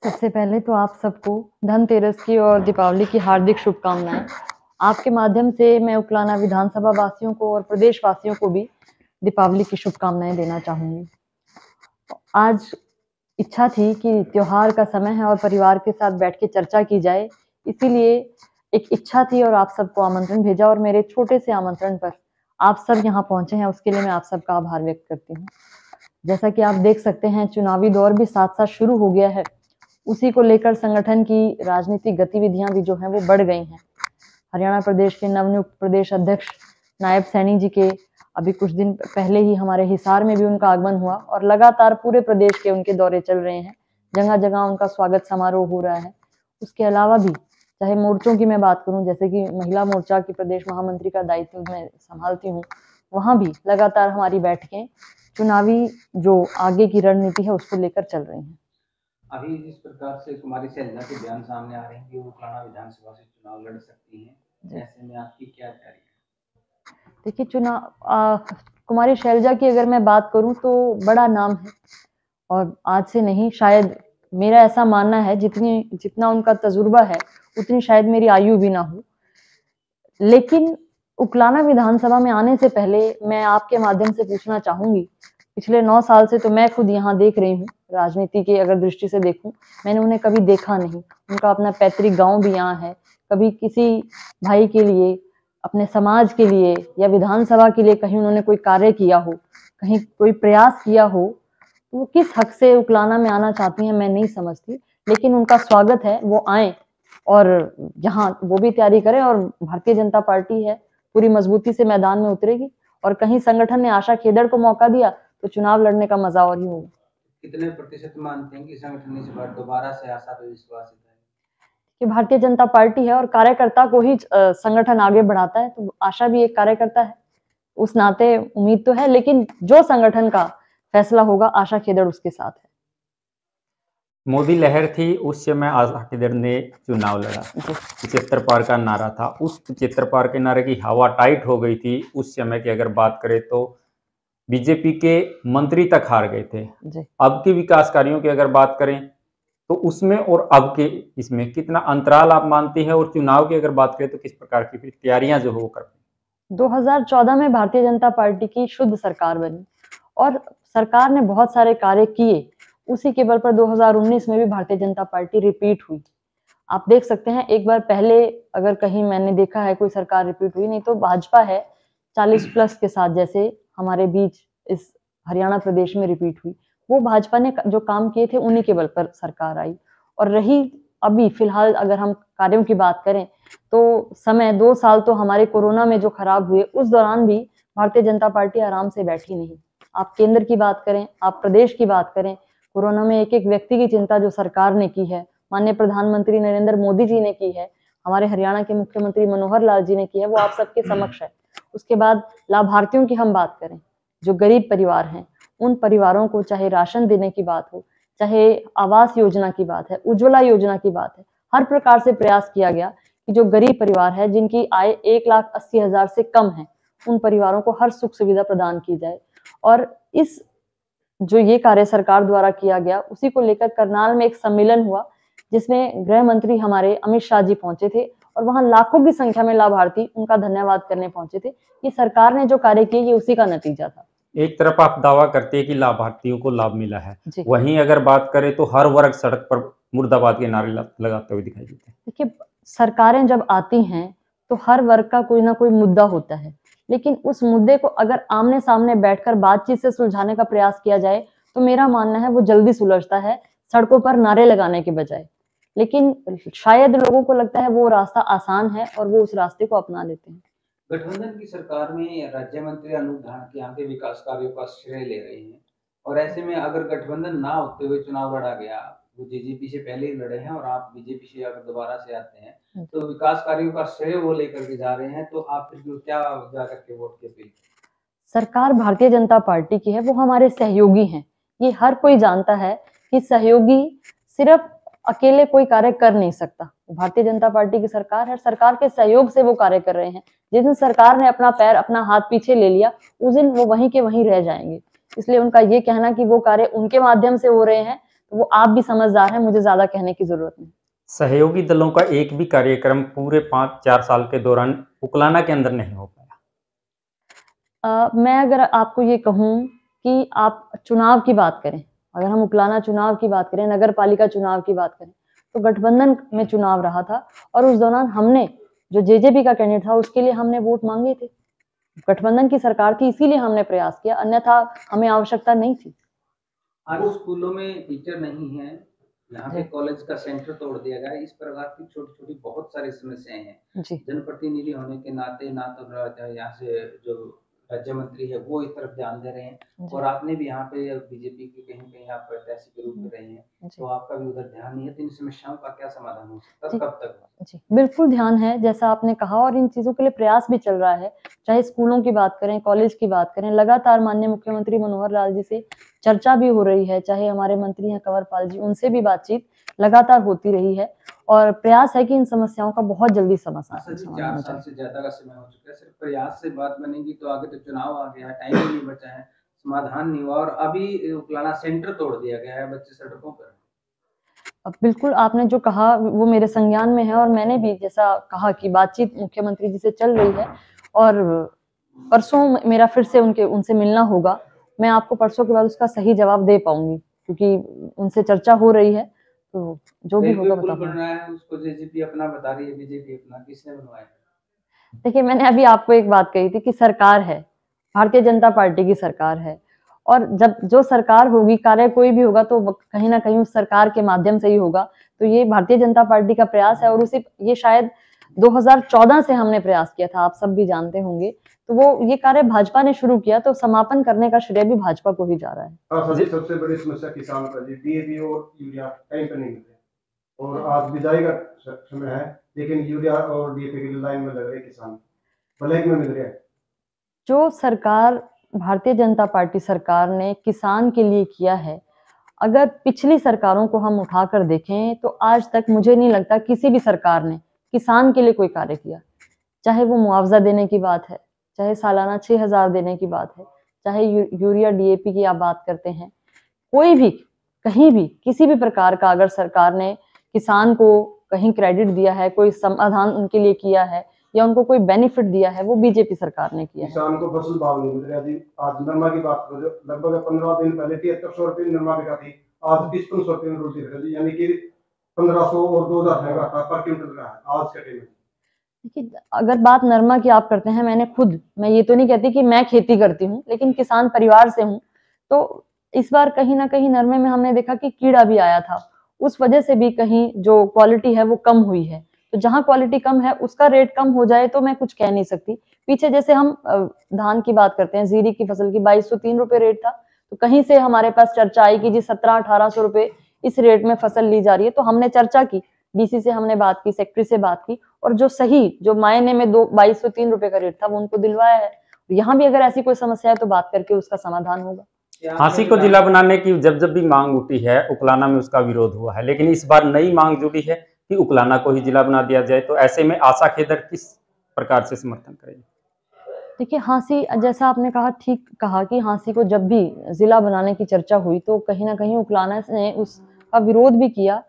सबसे पहले तो आप सबको धनतेरस की और दीपावली की हार्दिक शुभकामनाएं। आपके माध्यम से मैं उकलाना विधानसभा वासियों को और प्रदेश वासियों को भी दीपावली की शुभकामनाएं देना चाहूंगी। आज इच्छा थी कि त्योहार का समय है और परिवार के साथ बैठ के चर्चा की जाए, इसीलिए एक इच्छा थी और आप सबको आमंत्रण भेजा और मेरे छोटे से आमंत्रण पर आप सब यहाँ पहुंचे हैं, उसके लिए मैं आप सबका आभार व्यक्त करती हूँ। जैसा कि आप देख सकते हैं, चुनावी दौर भी साथ साथ शुरू हो गया है। उसी को लेकर संगठन की राजनीतिक गतिविधियां भी जो हैं वो बढ़ गई हैं। हरियाणा प्रदेश के नवनियुक्त प्रदेश अध्यक्ष नायब सैनी जी के अभी कुछ दिन पहले ही हमारे हिसार में भी उनका आगमन हुआ और लगातार पूरे प्रदेश के उनके दौरे चल रहे हैं। जगह जगह उनका स्वागत समारोह हो रहा है। उसके अलावा भी चाहे मोर्चों की मैं बात करूं, जैसे कि महिला मोर्चा की प्रदेश महामंत्री का दायित्व मैं संभालती हूँ, वहां भी लगातार हमारी बैठकें चुनावी जो आगे की रणनीति है उसको लेकर चल रही हैं। अभी जिस प्रकार से कुमारी शैलजा के बयान सामने आ रहे हैं कि वो उकलाना विधानसभा से चुनाव लड़ सकती हैं, ऐसे में आपकी क्या तैयारी है? देखिए, कुमारी शैलजा की अगर मैं बात करूं तो बड़ा नाम है और आज से नहीं, शायद मेरा ऐसा मानना है जितना उनका तजुर्बा है उतनी शायद मेरी आयु भी ना हो। लेकिन उकलाना विधानसभा में आने से पहले मैं आपके माध्यम से पूछना चाहूंगी, पिछले 9 साल से तो मैं खुद यहाँ देख रही हूँ, राजनीति की अगर दृष्टि से देखूं, मैंने उन्हें कभी देखा नहीं। उनका अपना पैतृक गांव भी यहाँ है। कभी किसी भाई के लिए, अपने समाज के लिए या विधानसभा के लिए कहीं उन्होंने कोई कार्य किया हो, कहीं कोई प्रयास किया हो, तो वो किस हक से उकलाना में आना चाहती हैं मैं नहीं समझती। लेकिन उनका स्वागत है, वो आए और यहाँ वो भी तैयारी करें और भारतीय जनता पार्टी है पूरी मजबूती से मैदान में उतरेगी और कहीं संगठन ने आशा खेदड़ को मौका दिया तो चुनाव लड़ने का मजा और ही होगा। कितने प्रतिशत मानते हैं कि संगठन इस बार दोबारा से आशा पे विश्वास है कि भारतीय जनता पार्टी है और कार्यकर्ता को ही संगठन आगे बढ़ाता है, तो आशा भी एक कार्यकर्ता है, उस नाते उम्मीद तो है। लेकिन जो संगठन का फैसला होगा, आशा खेदड़ उसके साथ है। मोदी लहर थी, उस समय आशा खेदड़ ने चुनाव लड़ा। 75 पार का नारा था, उस 75 पार के नारे की हवा टाइट हो गई थी। उस समय की अगर बात करें तो बीजेपी के मंत्री तक हार गए थे। अब के विकास कार्यों की अगर बात करें तो उसमें और अब के इसमें कितना अंतराल आप मानती हैं, और चुनाव की अगर बात करें तो किस प्रकार की फिर तैयारियां जो हो कर 2014 में भारतीय जनता पार्टी की शुद्ध सरकार बनी और सरकार ने बहुत सारे कार्य किए। उसी के बल पर 2019 में भी भारतीय जनता पार्टी रिपीट हुई। आप देख सकते हैं, एक बार पहले अगर कहीं मैंने देखा है कोई सरकार रिपीट हुई, नहीं तो भाजपा है 40 प्लस के साथ, जैसे हमारे बीच इस हरियाणा प्रदेश में रिपीट हुई। वो भाजपा ने जो काम किए थे उन्हीं के बल पर सरकार आई। और रही अभी फिलहाल अगर हम कार्यों की बात करें तो समय 2 साल तो हमारे कोरोना में जो खराब हुए, उस दौरान भी भारतीय जनता पार्टी आराम से बैठी नहीं। आप केंद्र की बात करें, आप प्रदेश की बात करें, कोरोना में एक एक व्यक्ति की चिंता जो सरकार ने की है, माननीय प्रधानमंत्री नरेंद्र मोदी जी ने की है, हमारे हरियाणा के मुख्यमंत्री मनोहर लाल जी ने की है, वो आप सबके समक्ष है। उसके बाद लाभार्थियों की हम बात करें, जो गरीब परिवार हैं, उन परिवारों को चाहे राशन देने की बात हो, चाहे आवास योजना की बात है, उज्ज्वला योजना की बात है, हर प्रकार से प्रयास किया गया कि जो गरीब परिवार है, जिनकी आय 1,80,000 से कम है, उन परिवारों को हर सुख सुविधा प्रदान की जाए। और इस जो ये कार्य सरकार द्वारा किया गया, उसी को लेकर करनाल में एक सम्मेलन हुआ जिसमें गृह मंत्री हमारे अमित शाह जी पहुंचे थे और वहां लाखों की संख्या में लाभार्थी उनका धन्यवाद करने पहुंचे थे। ये सरकार ने जो कार्य किए, ये उसी का नतीजा था। एक तरफ आप दावा करते हैं कि लाभार्थियों को लाभ मिला है, वहीं अगर बात करें तो हर वर्ग सड़क पर मुर्दाबाद के नारे लगाते हुए दिखाई देते हैं। देखिए, सरकारें जब आती हैं तो हर वर्ग का कोई ना कोई मुद्दा होता है, लेकिन उस मुद्दे को अगर आमने सामने बैठकर बातचीत से सुलझाने का प्रयास किया जाए तो मेरा मानना है वो जल्दी सुलझता है, सड़कों पर नारे लगाने के बजाय। लेकिन शायद लोगों को लगता है वो रास्ता आसान है और वो उस रास्ते को अपना लेते हैं। गठबंधन की सरकार में राज्य मंत्री अनूप धानक यहाँ के विकास कार्यों का श्रेय ले रहे हैं, और ऐसे में अगर गठबंधन ना होते हुए चुनाव लड़ा गया, वो जेजेपी से पहले ही लड़े हैं और आप बीजेपी से अगर दोबारा से आते हैं तो विकास कार्यों का श्रेय वो लेकर के जा रहे हैं, तो आप फिर क्या जाकर के वोट की अपील? सरकार भारतीय जनता पार्टी की है, वो हमारे सहयोगी हैं। ये हर कोई जानता है कि सहयोगी सिर्फ अकेले कोई कार्य कर नहीं सकता। भारतीय जनता पार्टी की सरकार है, सरकार के सहयोग से वो कार्य कर रहे हैं। जिस दिन सरकार ने अपना पैर, अपना हाथ पीछे ले लिया, उस दिन वो वहीं के वहीं रह जाएंगे। इसलिए उनका ये कहना कि वो कार्य उनके माध्यम से हो रहे हैं, तो वो आप भी समझदार हैं, मुझे ज्यादा कहने की जरूरत नहीं। सहयोगी दलों का एक भी कार्यक्रम पूरे 5-4 साल के दौरान उकलाना के अंदर नहीं हो पाया। मैं अगर आपको ये कहूँ कि आप चुनाव की बात करें, अगर हम उकलाना चुनाव की बात करें, नगर पालिका चुनाव की बात करें, तो गठबंधन में चुनाव रहा था और उस दौरान हमने जो जेजेपी का कैंडिडेट था उसके लिए हमने वोट मांगे थे। गठबंधन की सरकार थी, इसीलिए हमने प्रयास किया, अन्यथा हमें आवश्यकता नहीं थी। आज स्कूलों में टीचर नहीं है, यहाँ पे कॉलेज का सेंटर तोड़ दिया गया है, इस प्रकार की छोटी छोटी बहुत सारी समस्याएं हैं। जी जनप्रतिनिधि होने के नाते ना तो यहाँ से जो राज्य मंत्री है वो इस तरफ ध्यान दे रहे हैं, जी और आपने भी यहाँ पे बीजेपी की कहीं कहीं आप प्रत्याशी के रूप में रहे हैं, जी तो आपका भी उधर ध्यान नहीं है, तो इन समस्याओं का क्या समाधान हो सकता जी है, कब तक? जी, बिल्कुल ध्यान है, जैसा आपने कहा, और इन चीज़ों के लिए प्रयास भी चल रहा है। चाहे स्कूलों की बात करें, कॉलेज की बात करें, लगातार माननीय मुख्यमंत्री मनोहर लाल जी से चर्चा भी हो रही है, चाहे हमारे मंत्री हैं कंवरपाल जी, उनसे भी बातचीत लगातार होती रही है और प्रयास है कि इन समस्याओं का बहुत जल्दी आशा जी, 4 समाधान हो साल जाए। से ज्यादा का समय हो चुका है, सिर्फ प्रयास से बात बनेगी तो आगे तो चुनाव आ गया है, टाइम ही नहीं बचा है, समाधान नहीं हुआ, और अभी उकलाना सेंटर तोड़ दिया गया है, बच्चे सड़कों पर। अब बिल्कुल आपने जो कहा वो मेरे संज्ञान में है और मैंने भी जैसा कहा कि बातचीत मुख्यमंत्री जी से चल रही है और परसों मेरा फिर से उनसे मिलना होगा। मैं आपको परसों के बाद उसका सही जवाब दे पाऊंगी क्योंकि उनसे चर्चा हो रही है, तो जो भी होगा रेलवे बता पुल बन पाऊंगी। रहा है, उसको जेजेपी अपना बता रही है, बीजेपी अपना, किसने बनवाया? देखिए, मैंने अभी आपको एक बात कही थी कि सरकार है, भारतीय जनता पार्टी की सरकार है और जब जो सरकार होगी, कार्य कोई भी होगा तो कहीं ना कहीं उस सरकार के माध्यम से ही होगा। तो ये भारतीय जनता पार्टी का प्रयास है और उसी ये शायद 2014 से हमने प्रयास किया था, आप सब भी जानते होंगे। तो वो ये कार्य भाजपा ने शुरू किया, तो समापन करने का श्रेय भी भाजपा को ही जा रहा है। हाँ सर, सबसे बड़ी समस्या किसानों का जी, डीएपी और यूरिया टाइम पर नहीं मिल रहे और आज बिजाई का समय है, लेकिन यूरिया और डीएपी के लिए लाइन में लग रहे किसान, ब्लैक में मिल रहे हैं। जो सरकार भारतीय जनता पार्टी सरकार ने किसान के लिए किया है, अगर पिछली सरकारों को हम उठाकर देखें तो आज तक मुझे नहीं लगता किसी भी सरकार ने किसान के लिए कोई कार्य किया। चाहे वो मुआवजा देने की बात है, चाहे सालाना 6,000 देने की बात है, चाहे यूरिया डीएपी की आप बात करते हैं, कोई भी कहीं भी किसी भी प्रकार का अगर सरकार ने किसान को कहीं क्रेडिट दिया है, कोई समाधान उनके लिए किया है या उनको कोई बेनिफिट दिया है, वो बीजेपी सरकार ने किया है। किसान को फसल भाव नहीं मिल रहा जी। आज नरमा की बात करो, लगभग 15 दिन पहले 7300 रुपये नरमा बिका थी, आज 5500 रुपये में रोटी बिका थी, यानी कि 1500 और 2000 का पर क्विंटल का है आज के टाइम में। देखिए, अगर बात नरमा की आप करते हैं, मैं ये तो नहीं कहती कि मैं खेती करती हूँ, लेकिन किसान परिवार से हूँ, तो इस बार कहीं ना कहीं नरमे में हमने देखा कि कीड़ा भी आया था, उस वजह से भी कहीं जो क्वालिटी है वो कम हुई है। तो जहां क्वालिटी कम है उसका रेट कम हो जाए तो मैं कुछ कह नहीं सकती। पीछे जैसे हम धान की बात करते हैं, जीरी की फसल की 2203 रुपए रेट था, तो कहीं से हमारे पास चर्चा आई कि जी 1700-1800 रुपए इस रेट में फसल ली जा रही है, तो हमने चर्चा की, डीसी से हमने बात की, सेक्रेटरी से बात की और जो मायने में 2203 रुपए का रेट था वो उनको दिलवाया है। यहाँ भी अगर ऐसी कोई समस्या है तो बात करके उसका समाधान होगा। झांसी को जिला बनाने की जब जब भी मांग उठी है, उकलाना में उसका विरोध हुआ है, लेकिन इस बार नई मांग जुड़ी है कि उकलाना को ही जिला बना दिया जाए। तो ऐसे में आशा खेदर किस प्रकार से समर्थन करेंगे? देखिए, हाँसी, जैसा आपने कहा, ठीक कहा कि हाँसी को जब भी जिला बनाने की चर्चा हुई तो कहीं ना कहीं उकलाना ने उसका विरोध भी किया।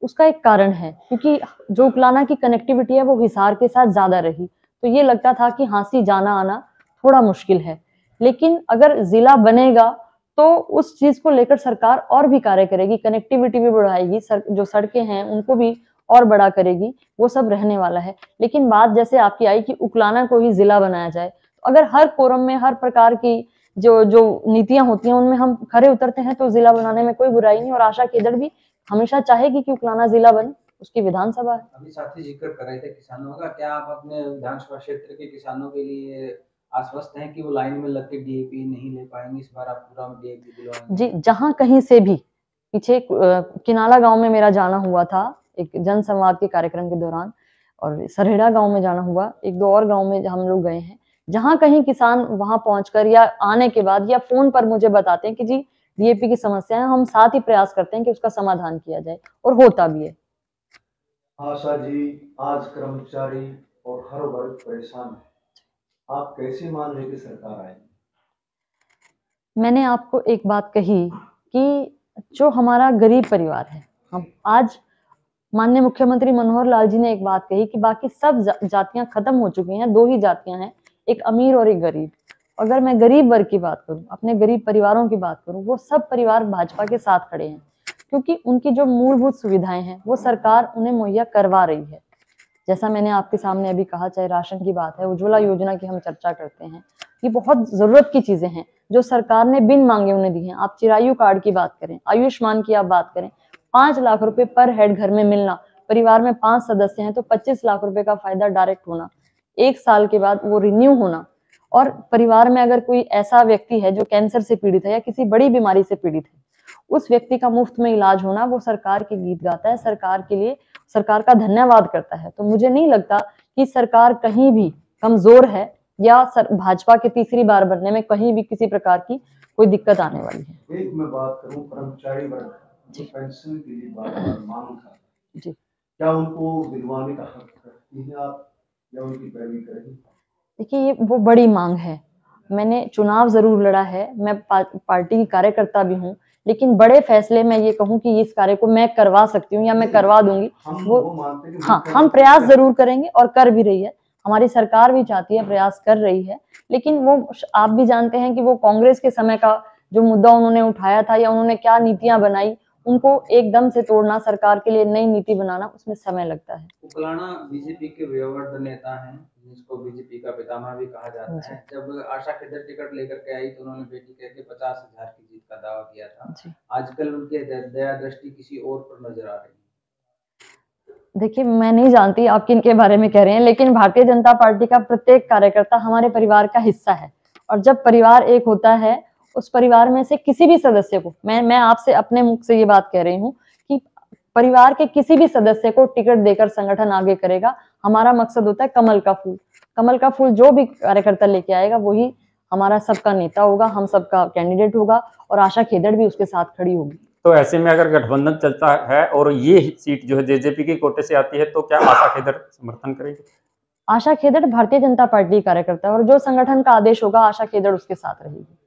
उसका एक कारण है क्योंकि जो उकलाना की कनेक्टिविटी है वो हिसार के साथ ज्यादा रही, तो ये लगता था कि हाँसी जाना आना थोड़ा मुश्किल है। लेकिन अगर जिला बनेगा तो उस चीज को लेकर सरकार और भी कार्य करेगी, कनेक्टिविटी भी बढ़ाएगी, जो सड़कें हैं उनको भी और बड़ा करेगी, वो सब रहने वाला है। लेकिन बात जैसे आपकी आई कि उकलाना को ही जिला बनाया जाए, तो अगर हर फोरम में हर प्रकार की जो जो नीतियां होती हैं उनमें हम खरे उतरते हैं तो जिला बनाने में कोई बुराई नहीं, और आशा केदर भी हमेशा चाहेगी कि उकलाना जिला बने, उसकी विधानसभा है। अभी साथी जिक्र कर रहे थे किसानों का, क्या आप अपने विधानसभा क्षेत्र के किसानों के लिए आश्वस्त हैं कि वो लाइन में लग के डीएपी नहीं ले पाएंगे, इस बार आप पूरा डीएपी दिलवाएंगे? जी, जहां कहीं से भी, पीछे किनाला गांव में मेरा जाना हुआ था एक जनसंवाद के कार्यक्रम के दौरान, और सरहेड़ा गांव में जाना हुआ, एक दो और गांव में हम लोग गए हैं, जहां कहीं किसान वहां पहुंचकर या आने के बाद या फोन पर मुझे बताते हैं कि जी डीएपी की समस्या है, हम साथ ही प्रयास करते हैं कि उसका समाधान किया जाए, और होता भी है। आशा जी, आज कर्मचारी और हर वर्ग परेशान है, आप कैसे मान रहे कि सरकार आएगी? मैंने आपको एक बात कही कि जो हमारा गरीब परिवार है, हम आज माननीय मुख्यमंत्री मनोहर लाल जी ने एक बात कही कि बाकी सब जातियां खत्म हो चुकी हैं, 2 ही जातियां हैं, एक अमीर और एक गरीब। अगर मैं गरीब वर्ग की बात करूं, अपने गरीब परिवारों की बात करूं, वो सब परिवार भाजपा के साथ खड़े हैं, क्योंकि उनकी जो मूलभूत सुविधाएं हैं वो सरकार उन्हें मुहैया करवा रही है। जैसा मैंने आपके सामने अभी कहा, चाहे राशन की बात है, उज्ज्वला योजना की हम चर्चा करते हैं, ये बहुत जरूरत की चीजें हैं जो सरकार ने बिन मांगे उन्हें दी हैं। आप चिरायु कार्ड की बात करें, आयुष्मान की आप बात करें, 5 लाख रुपए पर हेड घर में मिलना, परिवार में 5 सदस्य हैं तो 25 लाख रुपए का फायदा डायरेक्ट होना, 1 साल के बाद वो रिन्यू होना, और परिवार में अगर कोई ऐसा व्यक्ति है जो कैंसर से पीड़ित है या किसी बड़ी बीमारी से पीड़ित है, उस व्यक्ति का मुफ्त में इलाज होना, वो सरकार के गीत गाता है, सरकार के लिए सरकार का धन्यवाद करता है। तो मुझे नहीं लगता कि सरकार कहीं भी कमजोर है या भाजपा के तीसरी बार बनने में कहीं भी किसी प्रकार की कोई दिक्कत आने वाली है। एक मैं बात करूं कर्मचारी वर्ग जो पेंशन के लिए बार-बार मांग कर जी, क्या उनको दिलवाने का हक रखती हैं आप या उनकी पैरवी करेंगे? देखिए ये वो बड़ी मांग है। मैंने चुनाव जरूर लड़ा है, मैं पार्टी की कार्यकर्ता भी हूँ, लेकिन बड़े फैसले मैं ये कहूँ कि इस कार्य को मैं करवा सकती हूँ या मैं करवा दूंगी, वो मानते हैं कि हाँ, हम प्रयास जरूर करेंगे और कर भी रही है। हमारी सरकार भी चाहती है, प्रयास कर रही है, लेकिन वो आप भी जानते हैं कि वो कांग्रेस के समय का जो मुद्दा उन्होंने उठाया था या उन्होंने क्या नीतियां बनाई, उनको एकदम से तोड़ना, सरकार के लिए नई नीति बनाना, उसमें समय लगता है। उकलाना बीजेपी के वयोवृद्ध नेता हैं, जिसको बीजेपी का पितामह भी कहा जाता है। जब आशा खिदर टिकट लेकर के आई तो उन्होंने बेटी कह के 50,000 की जीत का दावा किया था। आजकल उनके दया दृष्टि किसी और पर नजर आ रही है। देखिए, मैं नहीं जानती आप किन के बारे में कह रहे हैं, लेकिन भारतीय जनता पार्टी का प्रत्येक कार्यकर्ता हमारे परिवार का हिस्सा है, और जब परिवार एक होता है, उस परिवार में से किसी भी सदस्य को, मैं आपसे अपने मुख से ये बात कह रही हूँ कि परिवार के किसी भी सदस्य को टिकट देकर संगठन आगे करेगा। हमारा मकसद होता है कमल का फूल। कमल का फूल जो भी कार्यकर्ता लेके आएगा वही हमारा सबका नेता होगा, हम सबका कैंडिडेट होगा, और आशा खेदड़ भी उसके साथ खड़ी होगी। तो ऐसे में अगर गठबंधन चलता है और ये सीट जो है जेजेपी के कोटे से आती है, तो क्या आशा खेदड़ समर्थन करेगी? आशा खेदड़ भारतीय जनता पार्टी कार्यकर्ता है, और जो संगठन का आदेश होगा आशा खेदड़ उसके साथ रहेगी।